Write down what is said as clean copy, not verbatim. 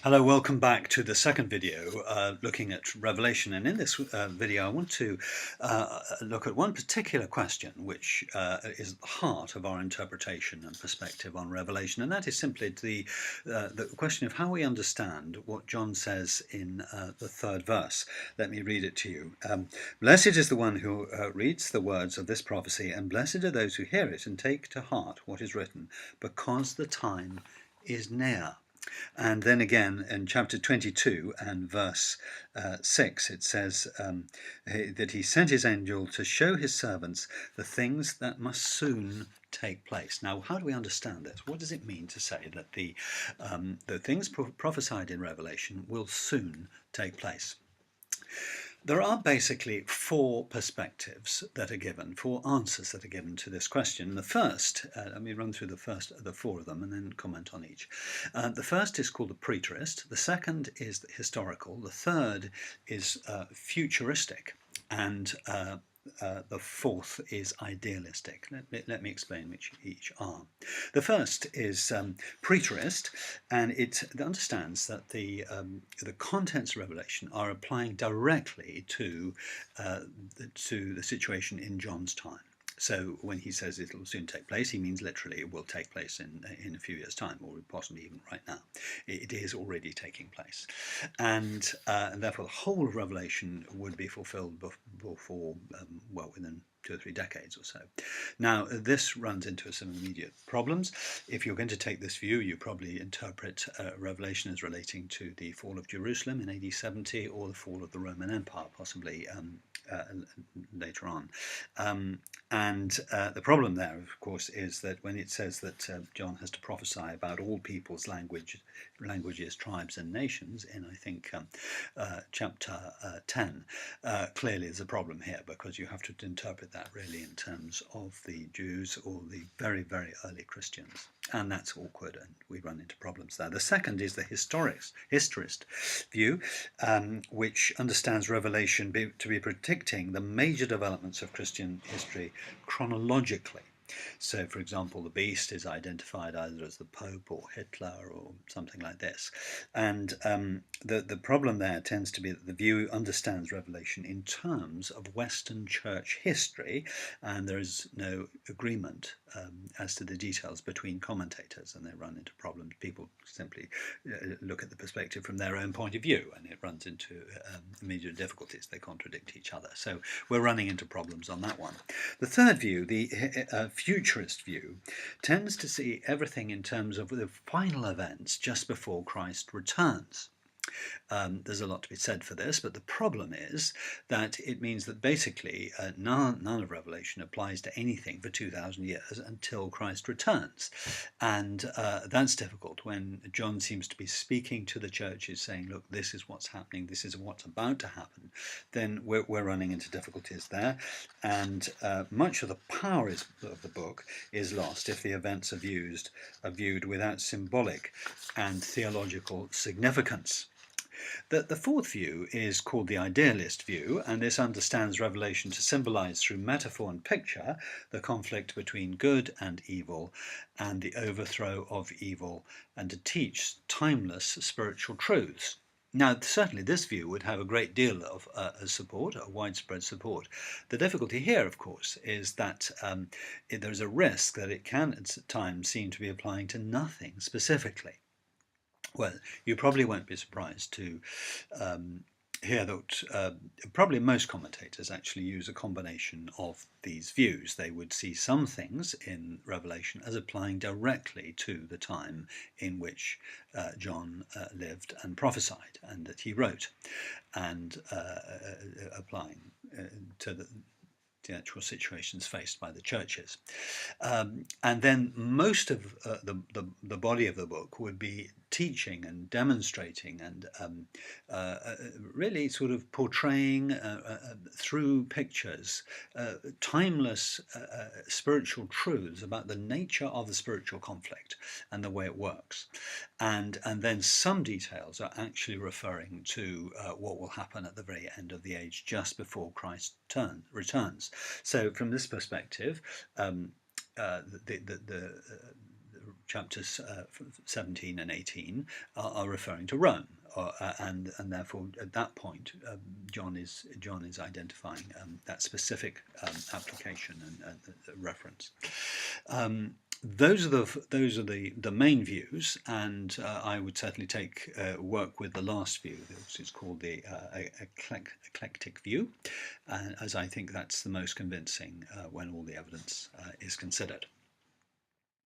Hello, welcome back to the second video looking at Revelation. And in this video I want to look at one particular question which is at the heart of our interpretation and perspective on Revelation, and that is simply the question of how we understand what John says in the third verse. Let me read it to you. Blessed is the one who reads the words of this prophecy, and blessed are those who hear it and take to heart what is written, because the time is near. And then again in chapter 22 and verse 6, it says that he sent his angel to show his servants the things that must soon take place. Now, how do we understand this? What does it mean to say that the things prophesied in Revelation will soon take place? There are basically four perspectives that are given, four answers that are given to this question. The first, let me run through the four of them and then comment on each. The first is called the preterist. The second is historical. The third is futuristic. And the fourth is idealistic. Let me explain which each are. The first is preterist, and it understands that the contents of Revelation are applying directly to the situation in John's time. So when he says it will soon take place, he means literally it will take place in a few years' time, or possibly even right now. It is already taking place. And therefore the whole of Revelation would be fulfilled before, well, within 2 or 3 decades or so. Now, this runs into some immediate problems. If you're going to take this view, you probably interpret Revelation as relating to the fall of Jerusalem in AD 70 or the fall of the Roman Empire, possibly later on. The problem there, of course, is that when it says that John has to prophesy about all peoples, languages, tribes, and nations in, I think, chapter 10, clearly there's a problem here, because you have to interpret that really in terms of the Jews or the very, very early Christians. And that's awkward, and we run into problems there. The second is the historist view, which understands Revelation to be predicting the major developments of Christian history chronologically. So, for example, the beast is identified either as the Pope or Hitler or something like this. And the problem there tends to be that the view understands Revelation in terms of Western church history, and there is no agreement as to the details between commentators, and they run into problems. People simply look at the perspective from their own point of view, and it runs into immediate difficulties. They contradict each other. So we're running into problems on that one. The third view, the futurist view, tends to see everything in terms of the final events just before Christ returns. There's a lot to be said for this, but the problem is that it means that basically none of Revelation applies to anything for 2,000 years until Christ returns. And that's difficult when John seems to be speaking to the churches saying, look, this is what's happening, this is what's about to happen. Then we're running into difficulties there. And much of the power of the book is lost if the events are viewed without symbolic and theological significance. The fourth view is called the idealist view, and this understands Revelation to symbolize through metaphor and picture the conflict between good and evil and the overthrow of evil, and to teach timeless spiritual truths. Now, certainly this view would have a great deal of support, a widespread support. The difficulty here, of course, is that there's a risk that it can at times seem to be applying to nothing specifically. Well, you probably won't be surprised to hear that probably most commentators actually use a combination of these views. They would see some things in Revelation as applying directly to the time in which John lived and prophesied and that he wrote, and applying to the actual situations faced by the churches. And then most of the body of the book would be teaching and demonstrating and really sort of portraying through pictures timeless spiritual truths about the nature of the spiritual conflict and the way it works. And then some details are actually referring to what will happen at the very end of the age, just before Christ returns. So from this perspective, chapters 17 and 18 are referring to Rome, and therefore at that point John is identifying that specific application and reference. Those are the main views, and I would certainly take work with the last view, which is called the eclectic view, as I think that's the most convincing when all the evidence is considered.